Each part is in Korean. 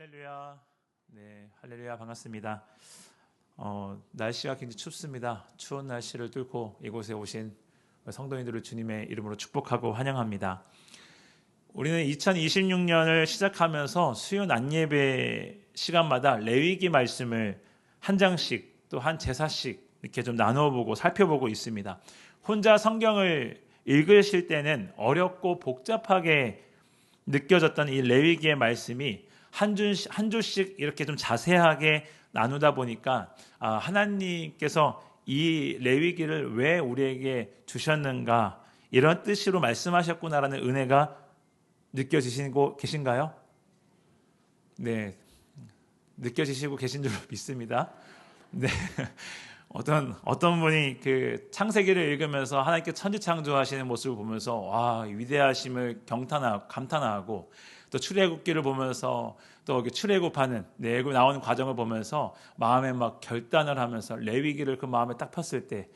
할렐루야. 네, 할렐루야. 반갑습니다. 날씨가 굉장히 춥습니다. 추운 날씨를 뚫고 이곳에 오신 성도님들을 주님의 이름으로 축복하고 환영합니다. 우리는 2026년을 시작하면서 수요 낮예배 시간마다 레위기 말씀을 한 장씩 또 한 제사씩 이렇게 좀 나눠보고 살펴보고 있습니다. 혼자 성경을 읽으실 때는 어렵고 복잡하게 느껴졌던 이 레위기의 말씀이 한 주씩 이렇게 좀 자세하게 나누다 보니까 하나님께서 이 레위기를 왜 우리에게 주셨는가, 이런 뜻으로 말씀하셨구나라는 은혜가 느껴지시고 계신가요? 네, 느껴지시고 계신 줄 믿습니다. 네. 어떤 분이 그 창세기를 읽으면서 하나님께 천지창조하시는 모습을 보면서 와, 위대하심을 감탄하고, 또 출애굽기를 보면서 또 출애굽하는 애굽 나오는 과정을 보면서 마음에 막 결단을 하면서 레위기를 그 마음에 딱 폈을 때,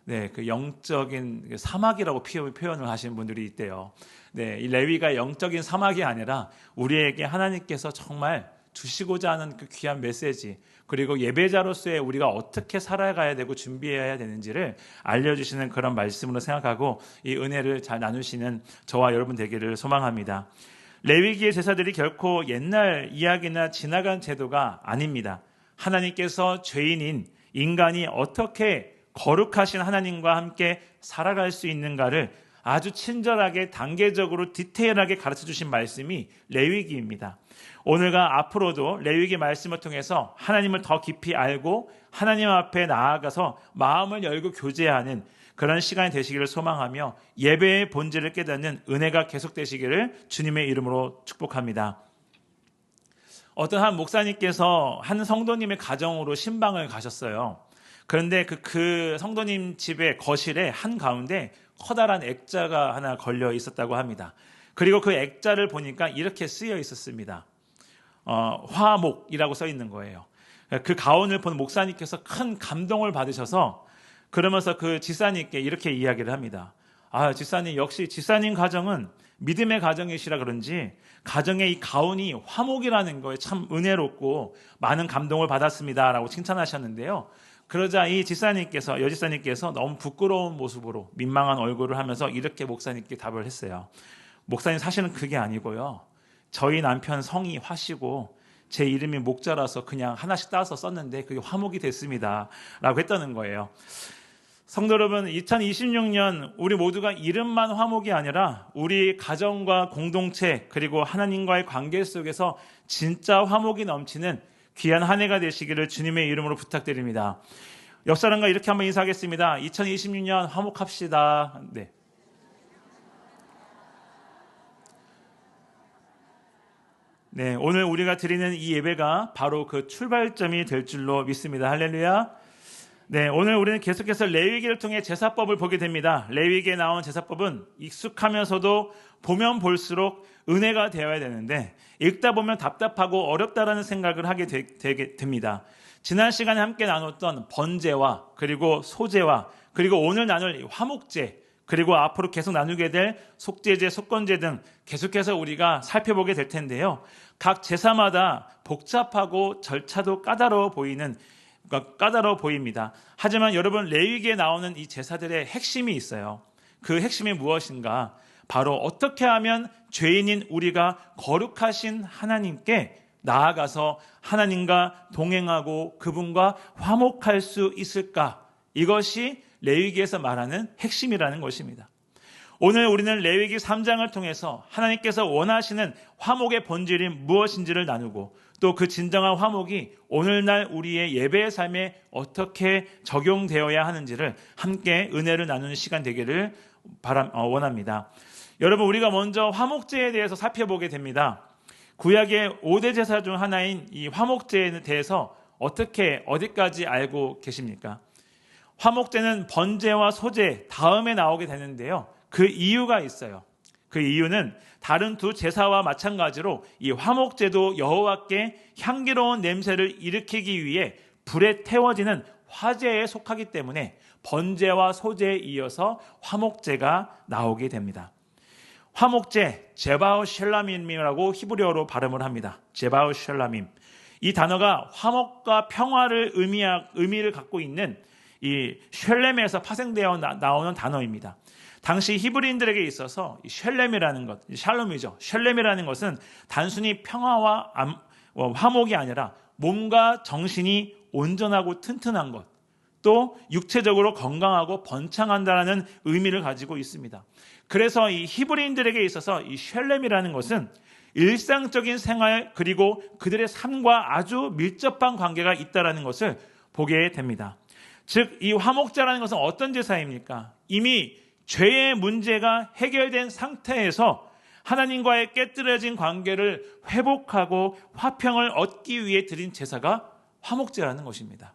네, 그 영적인 사막이라고 표현을 하시는 분들이 있대요. 네, 이 레위가 영적인 사막이 아니라 우리에게 하나님께서 정말 주시고자 하는 그 귀한 메시지, 그리고 예배자로서의 우리가 어떻게 살아가야 되고 준비해야 되는지를 알려주시는 그런 말씀으로 생각하고 이 은혜를 잘 나누시는 저와 여러분 되기를 소망합니다. 레위기의 제사들이 결코 옛날 이야기나 지나간 제도가 아닙니다. 하나님께서 죄인인 인간이 어떻게 거룩하신 하나님과 함께 살아갈 수 있는가를 아주 친절하게 단계적으로 디테일하게 가르쳐 주신 말씀이 레위기입니다. 오늘과 앞으로도 레위기 말씀을 통해서 하나님을 더 깊이 알고 하나님 앞에 나아가서 마음을 열고 교제하는 그런 시간이 되시기를 소망하며 예배의 본질을 깨닫는 은혜가 계속되시기를 주님의 이름으로 축복합니다. 어떤 한 목사님께서 한 성도님의 가정으로 신방을 가셨어요. 그런데 그 성도님 집의 거실에 한가운데 커다란 액자가 하나 걸려 있었다고 합니다. 그리고 그 액자를 보니까 이렇게 쓰여 있었습니다. 화목이라고 써 있는 거예요. 그 가운을 본 목사님께서 큰 감동을 받으셔서 그러면서 그 지사님께 이렇게 이야기를 합니다. 지사님, 역시 지사님 가정은 믿음의 가정이시라 그런지 가정의 이 가운이 화목이라는 거에 참 은혜롭고 많은 감동을 받았습니다라고 칭찬하셨는데요. 그러자 이 여지사님께서 너무 부끄러운 모습으로 민망한 얼굴을 하면서 이렇게 목사님께 답을 했어요. 목사님, 사실은 그게 아니고요. 저희 남편 성이 화시고 제 이름이 목자라서 그냥 하나씩 따서 썼는데 그게 화목이 됐습니다 라고 했다는 거예요. 성도 여러분, 2026년 우리 모두가 이름만 화목이 아니라 우리 가정과 공동체 그리고 하나님과의 관계 속에서 진짜 화목이 넘치는 귀한 한 해가 되시기를 주님의 이름으로 부탁드립니다. 옆사람과 이렇게 한번 인사하겠습니다. 2026년 화목합시다. 네. 네, 오늘 우리가 드리는 이 예배가 바로 그 출발점이 될 줄로 믿습니다. 할렐루야. 네, 오늘 우리는 계속해서 레위기를 통해 제사법을 보게 됩니다. 레위기에 나온 제사법은 익숙하면서도 보면 볼수록 은혜가 되어야 되는데 읽다 보면 답답하고 어렵다라는 생각을 하게 되게 됩니다. 지난 시간에 함께 나눴던 번제와 그리고 소제와 그리고 오늘 나눌 화목제, 그리고 앞으로 계속 나누게 될 속죄제, 속건제 등 계속해서 우리가 살펴보게 될 텐데요. 각 제사마다 복잡하고 절차도 까다로워 보입니다. 하지만 여러분, 레위기에 나오는 이 제사들의 핵심이 있어요. 그 핵심이 무엇인가? 바로 어떻게 하면 죄인인 우리가 거룩하신 하나님께 나아가서 하나님과 동행하고 그분과 화목할 수 있을까? 이것이 레위기에서 말하는 핵심이라는 것입니다. 오늘 우리는 레위기 3장을 통해서 하나님께서 원하시는 화목의 본질이 무엇인지를 나누고 또 그 진정한 화목이 오늘날 우리의 예배의 삶에 어떻게 적용되어야 하는지를 함께 은혜를 나누는 시간 되기를 원합니다. 여러분, 우리가 먼저 화목제에 대해서 살펴보게 됩니다. 구약의 5대 제사 중 하나인 이 화목제에 대해서 어디까지 알고 계십니까? 화목제는 번제와 소제 다음에 나오게 되는데요. 그 이유가 있어요. 그 이유는 다른 두 제사와 마찬가지로 이 화목제도 여호와께 향기로운 냄새를 일으키기 위해 불에 태워지는 화제에 속하기 때문에 번제와 소제에 이어서 화목제가 나오게 됩니다. 화목제 제바우샬람임이라고 히브리어로 발음을 합니다. 제바우샬람임. 이 단어가 화목과 평화를 의미를 갖고 있는 이 쉘렘에서 파생되어 나오는 단어입니다. 당시 히브리인들에게 있어서 이 쉘렘이라는 것, 샬롬이죠. 쉘렘이라는 것은 단순히 평화와 화목이 아니라 몸과 정신이 온전하고 튼튼한 것, 또 육체적으로 건강하고 번창한다는 의미를 가지고 있습니다. 그래서 이 히브리인들에게 있어서 이 쉘렘이라는 것은 일상적인 생활 그리고 그들의 삶과 아주 밀접한 관계가 있다는 것을 보게 됩니다. 즉, 이 화목제라는 것은 어떤 제사입니까? 이미 죄의 문제가 해결된 상태에서 하나님과의 깨뜨려진 관계를 회복하고 화평을 얻기 위해 드린 제사가 화목제라는 것입니다.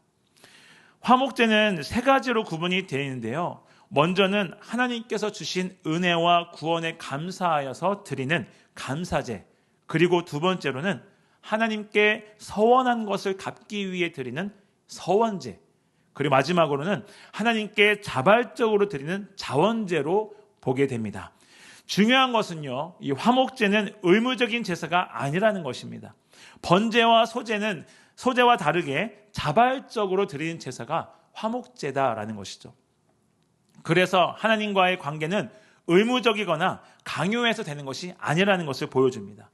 화목제는 세 가지로 구분이 되어 있는데요. 먼저는 하나님께서 주신 은혜와 구원에 감사하여서 드리는 감사제, 그리고 두 번째로는 하나님께 서원한 것을 갚기 위해 드리는 서원제, 그리고 마지막으로는 하나님께 자발적으로 드리는 자원제로 보게 됩니다. 중요한 것은요, 이 화목제는 의무적인 제사가 아니라는 것입니다. 번제와 소제와 다르게 자발적으로 드리는 제사가 화목제다라는 것이죠. 그래서 하나님과의 관계는 의무적이거나 강요해서 되는 것이 아니라는 것을 보여줍니다.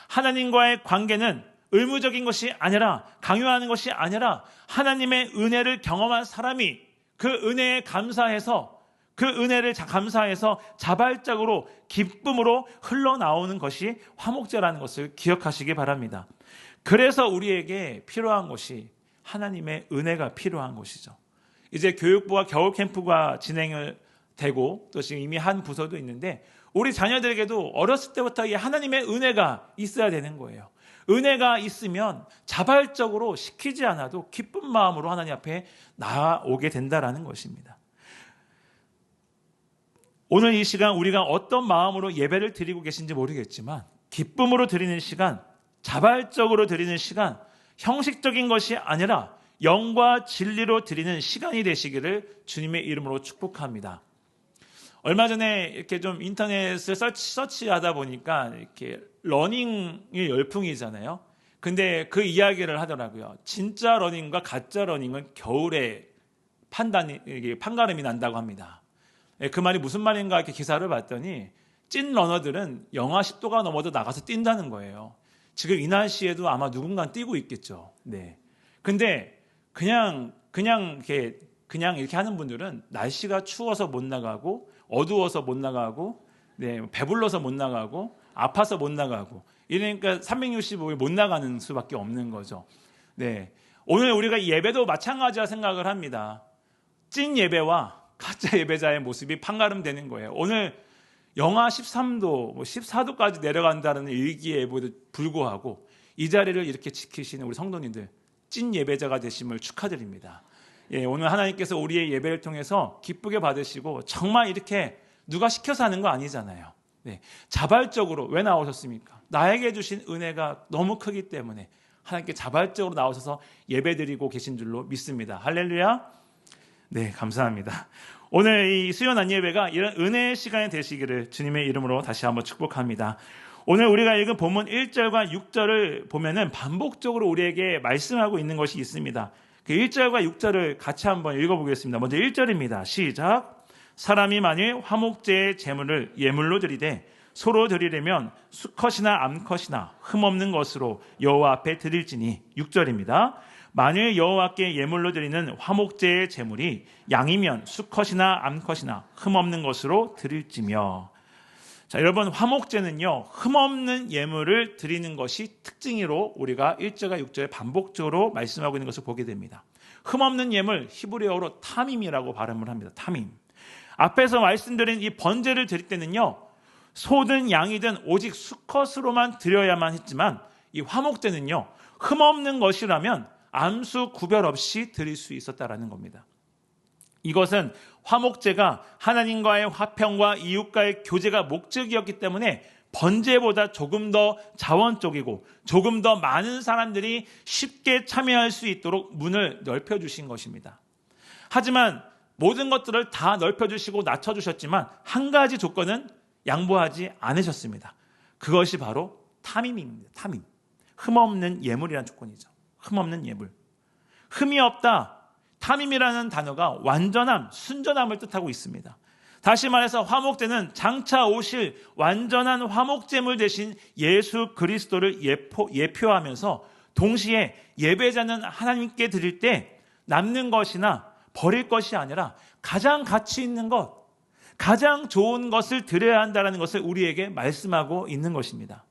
하나님과의 관계는 의무적인 것이 아니라, 강요하는 것이 아니라 하나님의 은혜를 경험한 사람이 그 은혜에 감사해서, 그 은혜를 감사해서 자발적으로 기쁨으로 흘러나오는 것이 화목제라는 것을 기억하시기 바랍니다. 그래서 우리에게 필요한 것이 하나님의 은혜가 필요한 것이죠. 이제 교육부와 겨울 캠프가 진행을 되고 또 지금 이미 한 부서도 있는데, 우리 자녀들에게도 어렸을 때부터 이 하나님의 은혜가 있어야 되는 거예요. 은혜가 있으면 자발적으로 시키지 않아도 기쁜 마음으로 하나님 앞에 나아오게 된다라는 것입니다. 오늘 이 시간 우리가 어떤 마음으로 예배를 드리고 계신지 모르겠지만, 기쁨으로 드리는 시간, 자발적으로 드리는 시간, 형식적인 것이 아니라 영과 진리로 드리는 시간이 되시기를 주님의 이름으로 축복합니다. 얼마 전에 이렇게 좀 인터넷을 서치하다 보니까 이렇게 러닝이 열풍이잖아요. 근데 그 이야기를 하더라고요. 진짜 러닝과 가짜 러닝은 겨울에 판가름이 난다고 합니다. 그 말이 무슨 말인가 이렇게 기사를 봤더니, 찐 러너들은 영하 10도가 넘어도 나가서 뛴다는 거예요. 지금 이 날씨에도 아마 누군가는 뛰고 있겠죠. 네. 근데 그냥 이렇게 하는 분들은 날씨가 추워서 못 나가고, 어두워서 못 나가고, 네, 배불러서 못 나가고, 아파서 못 나가고, 이러니까 365일 못 나가는 수밖에 없는 거죠. 네. 오늘 우리가 예배도 마찬가지라 생각을 합니다. 찐 예배와 가짜 예배자의 모습이 판가름 되는 거예요. 오늘 영하 13도, 14도까지 내려간다는 일기예보에도 불구하고 이 자리를 이렇게 지키시는 우리 성도님들, 찐 예배자가 되심을 축하드립니다. 예, 오늘 하나님께서 우리의 예배를 통해서 기쁘게 받으시고, 정말 이렇게 누가 시켜서 하는 거 아니잖아요. 네, 자발적으로 왜 나오셨습니까? 나에게 주신 은혜가 너무 크기 때문에 하나님께 자발적으로 나오셔서 예배드리고 계신 줄로 믿습니다. 할렐루야. 네, 감사합니다. 오늘 이 수요 난 예배가 이런 은혜의 시간이 되시기를 주님의 이름으로 다시 한번 축복합니다. 오늘 우리가 읽은 본문 1절과 6절을 보면은 반복적으로 우리에게 말씀하고 있는 것이 있습니다. 그 1절과 6절을 같이 한번 읽어보겠습니다. 먼저 1절입니다. 시작. 사람이 만일 화목제의 제물을 예물로 드리되 소로 드리려면 수컷이나 암컷이나 흠없는 것으로 여호와 앞에 드릴지니. 6절입니다. 만일 여호와께 예물로 드리는 화목제의 제물이 양이면 수컷이나 암컷이나 흠없는 것으로 드릴지며. 자, 여러분, 화목제는요, 흠없는 예물을 드리는 것이 특징으로 우리가 1절과 6절에 반복적으로 말씀하고 있는 것을 보게 됩니다. 흠없는 예물, 히브리어로 타밈이라고 발음을 합니다. 타밈. 앞에서 말씀드린 이 번제를 드릴 때는요, 소든 양이든 오직 수컷으로만 드려야만 했지만, 이 화목제는요, 흠없는 것이라면 암수 구별 없이 드릴 수 있었다라는 겁니다. 이것은 화목제가 하나님과의 화평과 이웃과의 교제가 목적이었기 때문에 번제보다 조금 더 자원적이고 조금 더 많은 사람들이 쉽게 참여할 수 있도록 문을 넓혀주신 것입니다. 하지만 모든 것들을 다 넓혀주시고 낮춰주셨지만 한 가지 조건은 양보하지 않으셨습니다. 그것이 바로 탐임입니다. 탐임. 흠없는 예물이라는 조건이죠. 흠없는 예물. 흠이 없다. 탐임이라는 단어가 완전함, 순전함을 뜻하고 있습니다. 다시 말해서 화목제는 장차 오실 완전한 화목제물 대신 예수 그리스도를 예표하면서 동시에 예배자는 하나님께 드릴 때 남는 것이나 버릴 것이 아니라 가장 가치 있는 것, 가장 좋은 것을 드려야 한다는 것을 우리에게 말씀하고 있는 것입니다.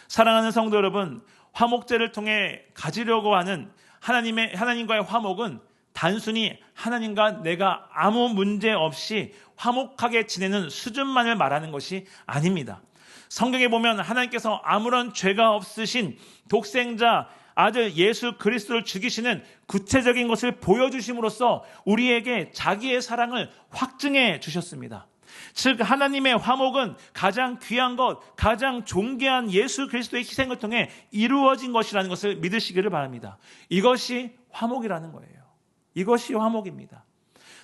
사랑하는 성도 여러분, 화목제를 통해 가지려고 하는 하나님과의 화목은 단순히 하나님과 내가 아무 문제 없이 화목하게 지내는 수준만을 말하는 것이 아닙니다. 성경에 보면 하나님께서 아무런 죄가 없으신 독생자 아들 예수 그리스도를 죽이시는 구체적인 것을 보여주심으로써 우리에게 자기의 사랑을 확증해 주셨습니다. 즉 하나님의 화목은 가장 귀한 것, 가장 존귀한 예수 그리스도의 희생을 통해 이루어진 것이라는 것을 믿으시기를 바랍니다. 이것이 화목이라는 거예요. 이것이 화목입니다.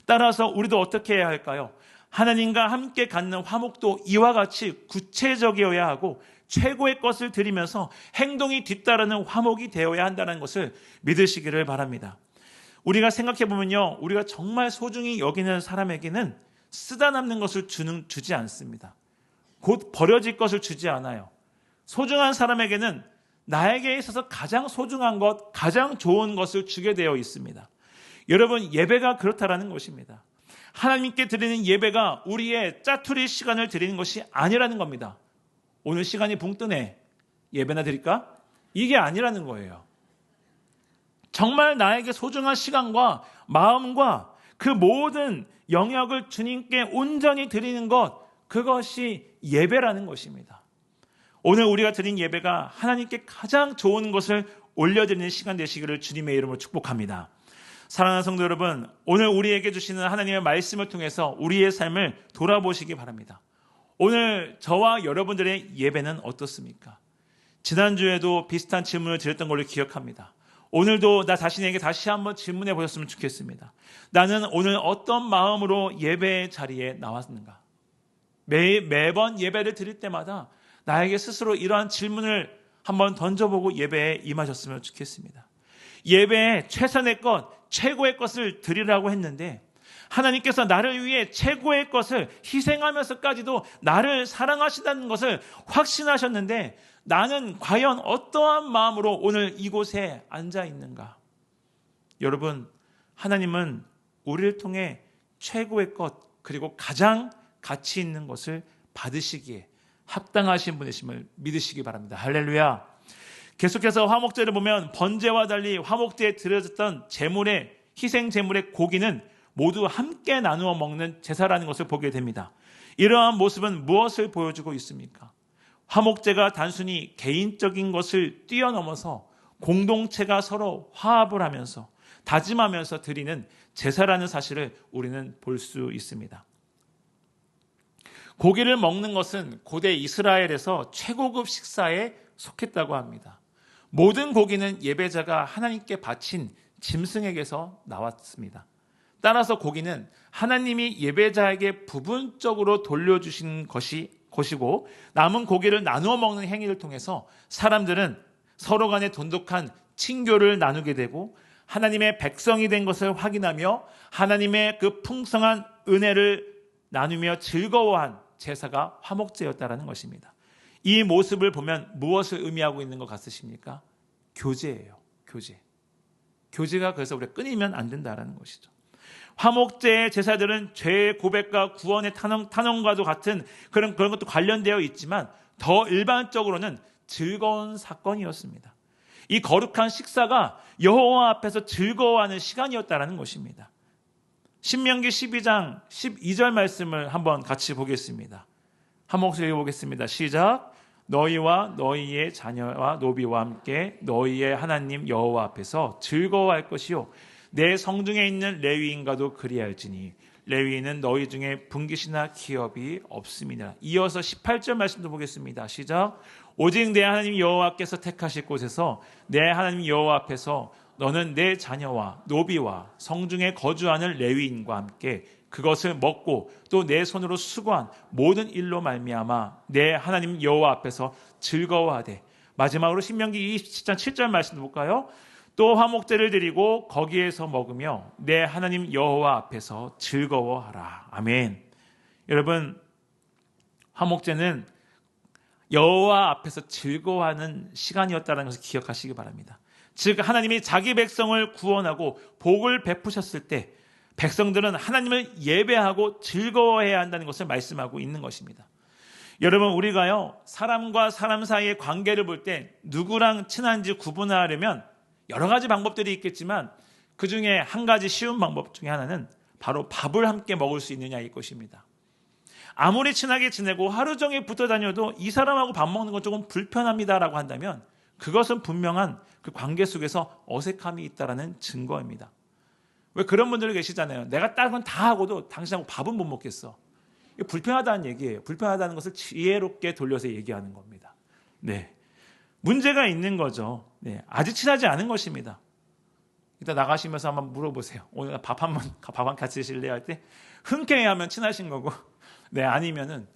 따라서 우리도 어떻게 해야 할까요? 하나님과 함께 갖는 화목도 이와 같이 구체적이어야 하고 최고의 것을 드리면서 행동이 뒤따르는 화목이 되어야 한다는 것을 믿으시기를 바랍니다. 우리가 생각해 보면요, 우리가 정말 소중히 여기는 사람에게는 쓰다 남는 것을 주지 않습니다. 곧 버려질 것을 주지 않아요. 소중한 사람에게는 나에게 있어서 가장 소중한 것, 가장 좋은 것을 주게 되어 있습니다. 여러분, 예배가 그렇다라는 것입니다. 하나님께 드리는 예배가 우리의 짜투리 시간을 드리는 것이 아니라는 겁니다. 오늘 시간이 붕 뜨네, 예배나 드릴까? 이게 아니라는 거예요. 정말 나에게 소중한 시간과 마음과 그 모든 영역을 주님께 온전히 드리는 것, 그것이 예배라는 것입니다. 오늘 우리가 드린 예배가 하나님께 가장 좋은 것을 올려드리는 시간 되시기를 주님의 이름으로 축복합니다. 사랑하는 성도 여러분, 오늘 우리에게 주시는 하나님의 말씀을 통해서 우리의 삶을 돌아보시기 바랍니다. 오늘 저와 여러분들의 예배는 어떻습니까? 지난주에도 비슷한 질문을 드렸던 걸로 기억합니다. 오늘도 나 자신에게 다시 한번 질문해 보셨으면 좋겠습니다. 나는 오늘 어떤 마음으로 예배의 자리에 나왔는가? 매번 예배를 드릴 때마다 나에게 스스로 이러한 질문을 한번 던져보고 예배에 임하셨으면 좋겠습니다. 예배에 최선의 것, 최고의 것을 드리라고 했는데 하나님께서 나를 위해 최고의 것을 희생하면서까지도 나를 사랑하신다는 것을 확신하셨는데 나는 과연 어떠한 마음으로 오늘 이곳에 앉아 있는가? 여러분, 하나님은 우리를 통해 최고의 것, 그리고 가장 가치 있는 것을 받으시기에 합당하신 분이심을 믿으시기 바랍니다. 할렐루야. 계속해서 화목제를 보면 번제와 달리 화목제에 드려졌던 제물의 희생 제물의 고기는 모두 함께 나누어 먹는 제사라는 것을 보게 됩니다. 이러한 모습은 무엇을 보여주고 있습니까? 화목제가 단순히 개인적인 것을 뛰어넘어서 공동체가 서로 화합을 하면서 다짐하면서 드리는 제사라는 사실을 우리는 볼 수 있습니다. 고기를 먹는 것은 고대 이스라엘에서 최고급 식사에 속했다고 합니다. 모든 고기는 예배자가 하나님께 바친 짐승에게서 나왔습니다. 따라서 고기는 하나님이 예배자에게 부분적으로 돌려주신 것이고 남은 고기를 나누어 먹는 행위를 통해서 사람들은 서로 간에 돈독한 친교를 나누게 되고 하나님의 백성이 된 것을 확인하며 하나님의 그 풍성한 은혜를 나누며 즐거워한 제사가 화목제였다라는 것입니다. 이 모습을 보면 무엇을 의미하고 있는 것 같으십니까? 교제예요. 교제. 교제가 그래서 우리가 끊이면 안 된다라는 것이죠. 화목제의 제사들은 죄의 고백과 구원의 탄원과도 같은 그런 것도 관련되어 있지만 더 일반적으로는 즐거운 사건이었습니다. 이 거룩한 식사가 여호와 앞에서 즐거워하는 시간이었다라는 것입니다. 신명기 12장 12절 말씀을 한번 같이 보겠습니다. 한 목소리 읽어보겠습니다. 시작. 너희와 너희의 자녀와 노비와 함께 너희의 하나님 여호와 앞에서 즐거워할 것이요 내 성중에 있는 레위인과도 그리할지니 레위인은 너희 중에 분깃이나 기업이 없음이니라. 이어서 18절 말씀도 보겠습니다. 시작. 오직 내 하나님 여호와께서 택하실 곳에서 내 하나님 여호와 앞에서 너는 내 자녀와 노비와 성중에 거주하는 레위인과 함께 그것을 먹고 또 내 손으로 수고한 모든 일로 말미암아 내 하나님 여호와 앞에서 즐거워하되. 마지막으로 신명기 27장 7절 말씀도 볼까요? 또 화목제를 드리고 거기에서 먹으며 내 하나님 여호와 앞에서 즐거워하라. 아멘. 여러분, 화목제는 여호와 앞에서 즐거워하는 시간이었다는 것을 기억하시기 바랍니다. 즉 하나님이 자기 백성을 구원하고 복을 베푸셨을 때 백성들은 하나님을 예배하고 즐거워해야 한다는 것을 말씀하고 있는 것입니다. 여러분, 우리가요 사람과 사람 사이의 관계를 볼 때 누구랑 친한지 구분하려면 여러 가지 방법들이 있겠지만 그 중에 한 가지 쉬운 방법 중에 하나는 바로 밥을 함께 먹을 수 있느냐일 것입니다. 아무리 친하게 지내고 하루 종일 붙어 다녀도 이 사람하고 밥 먹는 건 조금 불편합니다라고 한다면 그것은 분명한 그 관계 속에서 어색함이 있다는 증거입니다. 왜 그런 분들이 계시잖아요. 내가 다른 건 다 하고도 당신하고 밥은 못 먹겠어. 이게 불편하다는 얘기예요. 불편하다는 것을 지혜롭게 돌려서 얘기하는 겁니다. 네, 문제가 있는 거죠. 네, 아직 친하지 않은 것입니다. 이따 나가시면서 한번 물어보세요. 오늘 밥 한 같이 드실래요? 할 때 흔쾌히하면 친하신 거고, 네, 아니면은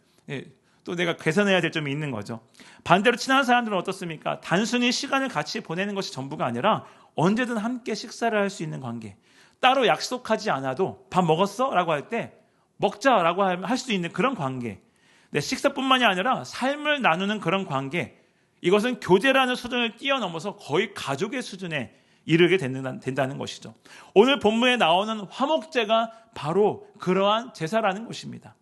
또 내가 개선해야 될 점이 있는 거죠. 반대로 친한 사람들은 어떻습니까? 단순히 시간을 같이 보내는 것이 전부가 아니라 언제든 함께 식사를 할 수 있는 관계. 따로 약속하지 않아도 밥 먹었어? 라고 할 때 먹자라고 할 수 있는 그런 관계. 네, 식사뿐만이 아니라 삶을 나누는 그런 관계. 이것은 교제라는 수준을 뛰어넘어서 거의 가족의 수준에 이르게 된다는 것이죠. 오늘 본문에 나오는 화목제가 바로 그러한 제사라는 것입니다.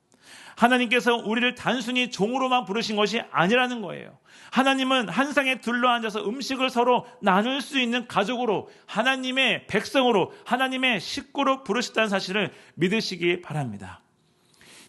하나님께서 우리를 단순히 종으로만 부르신 것이 아니라는 거예요. 하나님은 한 상에 둘러앉아서 음식을 서로 나눌 수 있는 가족으로, 하나님의 백성으로, 하나님의 식구로 부르셨다는 사실을 믿으시기 바랍니다.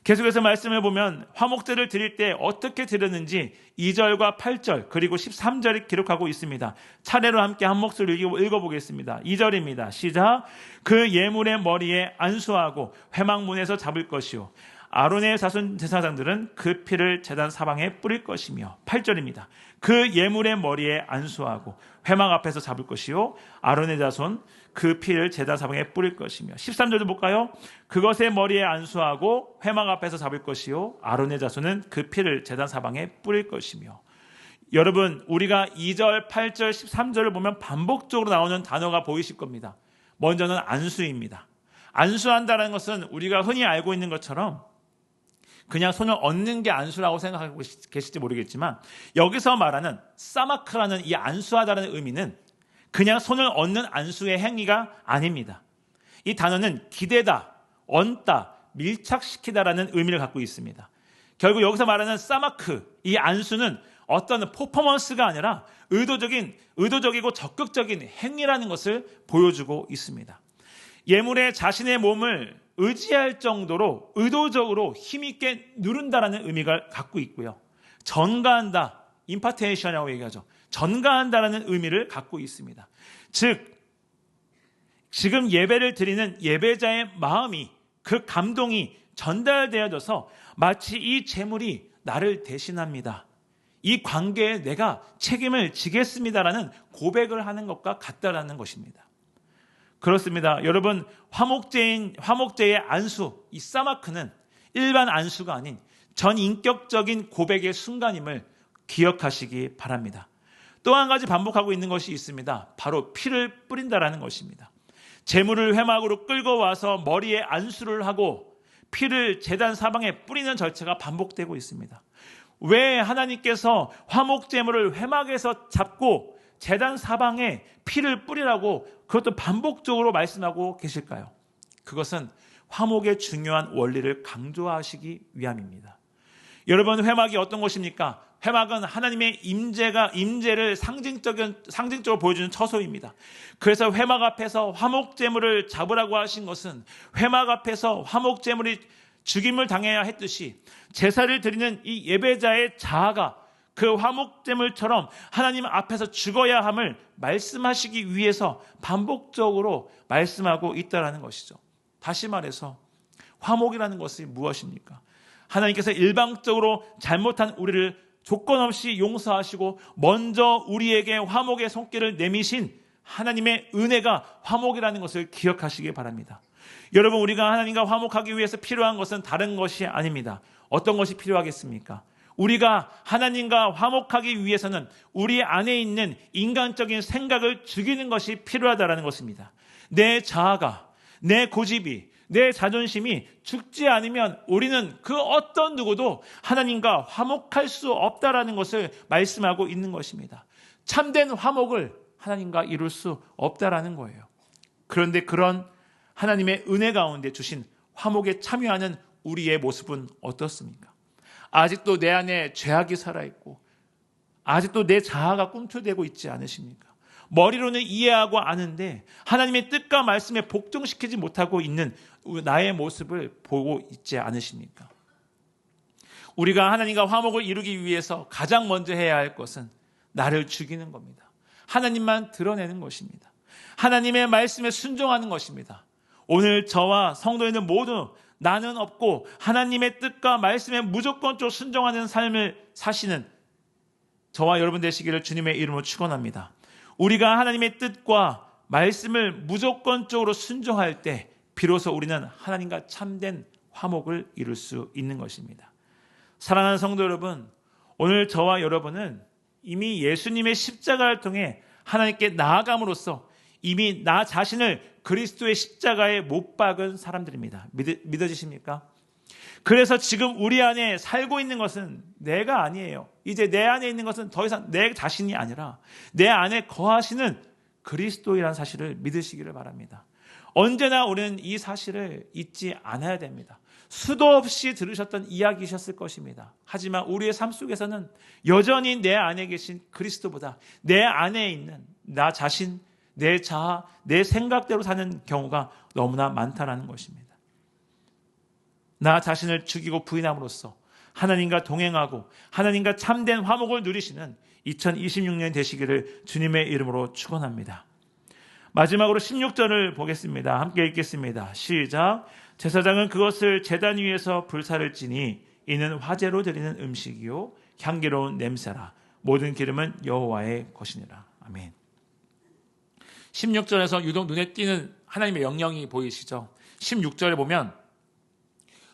계속해서 말씀을 보면 화목제를 드릴 때 어떻게 드렸는지 2절과 8절 그리고 13절이 기록하고 있습니다. 차례로 함께 한 목소리로 읽어보겠습니다. 2절입니다. 시작. 그 예물의 머리에 안수하고 회막문에서 잡을 것이요 아론의 자손 제사장들은 그 피를 제단 사방에 뿌릴 것이며. 8절입니다. 그 예물의 머리에 안수하고 회막 앞에서 잡을 것이요 아론의 자손 그 피를 제단 사방에 뿌릴 것이며. 13절도 볼까요? 그것의 머리에 안수하고 회막 앞에서 잡을 것이요 아론의 자손은 그 피를 제단 사방에 뿌릴 것이며. 여러분, 우리가 2절, 8절, 13절을 보면 반복적으로 나오는 단어가 보이실 겁니다. 먼저는 안수입니다. 안수한다는 것은 우리가 흔히 알고 있는 것처럼 그냥 손을 얹는 게 안수라고 생각하고 계실지 모르겠지만, 여기서 말하는 사마크라는 이 안수하다라는 의미는 그냥 손을 얹는 안수의 행위가 아닙니다. 이 단어는 기대다, 얹다, 밀착시키다라는 의미를 갖고 있습니다. 결국 여기서 말하는 사마크, 이 안수는 어떤 퍼포먼스가 아니라 의도적이고 적극적인 행위라는 것을 보여주고 있습니다. 예물에 자신의 몸을 의지할 정도로 의도적으로 힘있게 누른다라는 의미가 갖고 있고요. 전가한다, 임파테이션이라고 얘기하죠. 전가한다라는 의미를 갖고 있습니다. 즉, 지금 예배를 드리는 예배자의 마음이, 그 감동이 전달되어져서 마치 이 제물이 나를 대신합니다, 이 관계에 내가 책임을 지겠습니다라는 고백을 하는 것과 같다라는 것입니다. 그렇습니다. 여러분, 화목제의 안수, 이 사마크는 일반 안수가 아닌 전인격적인 고백의 순간임을 기억하시기 바랍니다. 또 한 가지 반복하고 있는 것이 있습니다. 바로 피를 뿌린다라는 것입니다. 제물을 회막으로 끌고 와서 머리에 안수를 하고 피를 제단 사방에 뿌리는 절차가 반복되고 있습니다. 왜 하나님께서 화목제물을 회막에서 잡고 제단 사방에 피를 뿌리라고 그것도 반복적으로 말씀하고 계실까요? 그것은 화목의 중요한 원리를 강조하시기 위함입니다. 여러분, 회막이 어떤 것입니까? 회막은 하나님의 임재를 상징적으로 보여주는 처소입니다. 그래서 회막 앞에서 화목제물을 잡으라고 하신 것은 회막 앞에서 화목제물이 죽임을 당해야 했듯이 제사를 드리는 이 예배자의 자아가 그 화목제물처럼 하나님 앞에서 죽어야 함을 말씀하시기 위해서 반복적으로 말씀하고 있다는 것이죠. 다시 말해서 화목이라는 것이 무엇입니까? 하나님께서 일방적으로 잘못한 우리를 조건 없이 용서하시고 먼저 우리에게 화목의 손길을 내미신 하나님의 은혜가 화목이라는 것을 기억하시기 바랍니다. 여러분, 우리가 하나님과 화목하기 위해서 필요한 것은 다른 것이 아닙니다. 어떤 것이 필요하겠습니까? 우리가 하나님과 화목하기 위해서는 우리 안에 있는 인간적인 생각을 죽이는 것이 필요하다는 것입니다. 내 자아가, 내 고집이, 내 자존심이 죽지 않으면 우리는 그 어떤 누구도 하나님과 화목할 수 없다라는 것을 말씀하고 있는 것입니다. 참된 화목을 하나님과 이룰 수 없다라는 거예요. 그런데 그런 하나님의 은혜 가운데 주신 화목에 참여하는 우리의 모습은 어떻습니까? 아직도 내 안에 죄악이 살아있고 아직도 내 자아가 꿈틀대고 있지 않으십니까? 머리로는 이해하고 아는데 하나님의 뜻과 말씀에 복종시키지 못하고 있는 나의 모습을 보고 있지 않으십니까? 우리가 하나님과 화목을 이루기 위해서 가장 먼저 해야 할 것은 나를 죽이는 겁니다. 하나님만 드러내는 것입니다. 하나님의 말씀에 순종하는 것입니다. 오늘 저와 성도인들 모두 나는 없고 하나님의 뜻과 말씀에 무조건적으로 순종하는 삶을 사시는 저와 여러분 되시기를 주님의 이름으로 축원합니다. 우리가 하나님의 뜻과 말씀을 무조건적으로 순종할 때 비로소 우리는 하나님과 참된 화목을 이룰 수 있는 것입니다. 사랑하는 성도 여러분, 오늘 저와 여러분은 이미 예수님의 십자가를 통해 하나님께 나아감으로써 이미 나 자신을 그리스도의 십자가에 못 박은 사람들입니다. 믿어지십니까? 그래서 지금 우리 안에 살고 있는 것은 내가 아니에요. 이제 내 안에 있는 것은 더 이상 내 자신이 아니라 내 안에 거하시는 그리스도이라는 사실을 믿으시기를 바랍니다. 언제나 우리는 이 사실을 잊지 않아야 됩니다. 수도 없이 들으셨던 이야기이셨을 것입니다. 하지만 우리의 삶 속에서는 여전히 내 안에 계신 그리스도보다 내 안에 있는 나 자신, 내 자아, 내 생각대로 사는 경우가 너무나 많다는 것입니다. 나 자신을 죽이고 부인함으로써 하나님과 동행하고 하나님과 참된 화목을 누리시는 2026년 되시기를 주님의 이름으로 축원합니다. 마지막으로 16절을 보겠습니다. 함께 읽겠습니다. 시작. 제사장은 그것을 제단 위에서 불사를 찌니 이는 화제로 드리는 음식이요 향기로운 냄새라. 모든 기름은 여호와의 것이니라. 아멘. 16절에서 유독 눈에 띄는 하나님의 명령이 보이시죠? 16절에 보면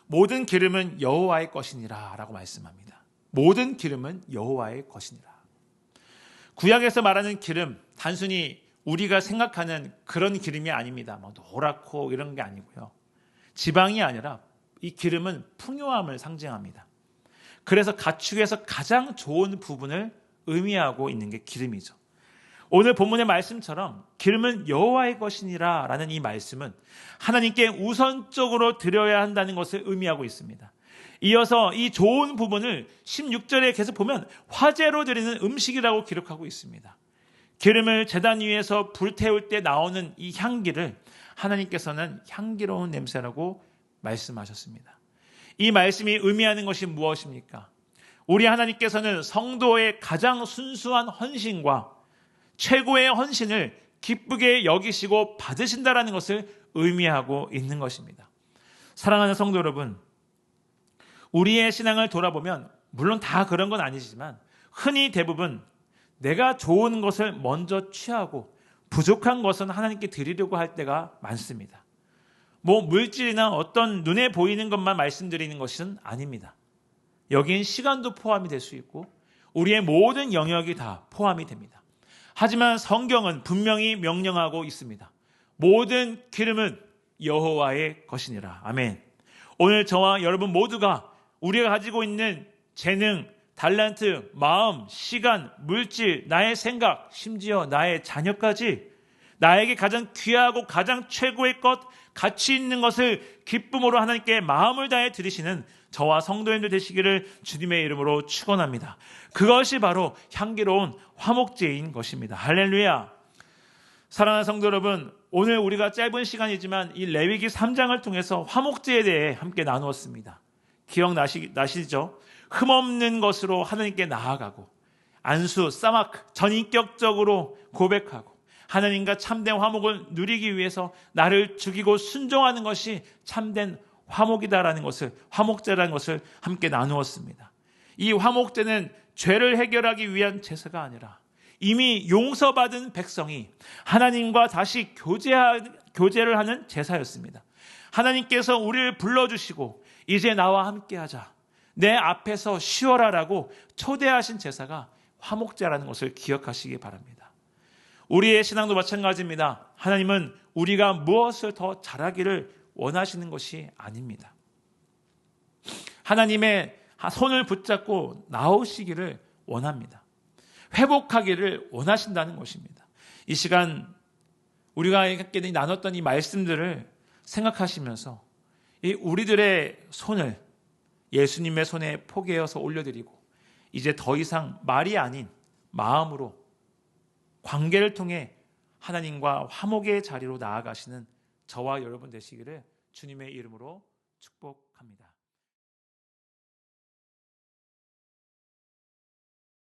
모든 기름은 여호와의 것이니라 라고 말씀합니다. 모든 기름은 여호와의 것이니라. 구약에서 말하는 기름, 단순히 우리가 생각하는 그런 기름이 아닙니다. 뭐 노랗고 이런 게 아니고요. 지방이 아니라 이 기름은 풍요함을 상징합니다. 그래서 가축에서 가장 좋은 부분을 의미하고 있는 게 기름이죠. 오늘 본문의 말씀처럼 기름은 여호와의 것이니라 라는 이 말씀은 하나님께 우선적으로 드려야 한다는 것을 의미하고 있습니다. 이어서 이 좋은 부분을 16절에 계속 보면 화제로 드리는 음식이라고 기록하고 있습니다. 기름을 제단 위에서 불태울 때 나오는 이 향기를 하나님께서는 향기로운 냄새라고 말씀하셨습니다. 이 말씀이 의미하는 것이 무엇입니까? 우리 하나님께서는 성도의 가장 순수한 헌신과 최고의 헌신을 기쁘게 여기시고 받으신다라는 것을 의미하고 있는 것입니다. 사랑하는 성도 여러분, 우리의 신앙을 돌아보면 물론 다 그런 건 아니지만 흔히 대부분 내가 좋은 것을 먼저 취하고 부족한 것은 하나님께 드리려고 할 때가 많습니다. 뭐 물질이나 어떤 눈에 보이는 것만 말씀드리는 것은 아닙니다. 여긴 시간도 포함이 될 수 있고 우리의 모든 영역이 다 포함이 됩니다. 하지만 성경은 분명히 명령하고 있습니다. 모든 기름은 여호와의 것이니라. 아멘. 오늘 저와 여러분 모두가 우리가 가지고 있는 재능, 달란트, 마음, 시간, 물질, 나의 생각, 심지어 나의 자녀까지 나에게 가장 귀하고 가장 최고의 것, 가치 있는 것을 기쁨으로 하나님께 마음을 다해 드리시는 저와 성도님들 되시기를 주님의 이름으로 축원합니다. 그것이 바로 향기로운 화목제인 것입니다. 할렐루야. 사랑하는 성도 여러분, 오늘 우리가 짧은 시간이지만 이 레위기 3장을 통해서 화목제에 대해 함께 나누었습니다. 기억나시죠? 흠없는 것으로 하나님께 나아가고 안수, 싸막, 전인격적으로 고백하고 하나님과 참된 화목을 누리기 위해서 나를 죽이고 순종하는 것이 참된 화목이다라는 것을, 화목제라는 것을 함께 나누었습니다. 이 화목제는 죄를 해결하기 위한 제사가 아니라 이미 용서받은 백성이 하나님과 다시 교제를 하는 제사였습니다. 하나님께서 우리를 불러주시고 이제 나와 함께하자, 내 앞에서 쉬어라라고 초대하신 제사가 화목제라는 것을 기억하시기 바랍니다. 우리의 신앙도 마찬가지입니다. 하나님은 우리가 무엇을 더 잘하기를 원하시는 것이 아닙니다. 하나님의 손을 붙잡고 나오시기를 원합니다. 회복하기를 원하신다는 것입니다. 이 시간 우리가 함께 나눴던 이 말씀들을 생각하시면서 이 우리들의 손을 예수님의 손에 포개어서 올려드리고 이제 더 이상 말이 아닌 마음으로 관계를 통해 하나님과 화목의 자리로 나아가시는 저와 여러분 되시기를 주님의 이름으로 축복합니다.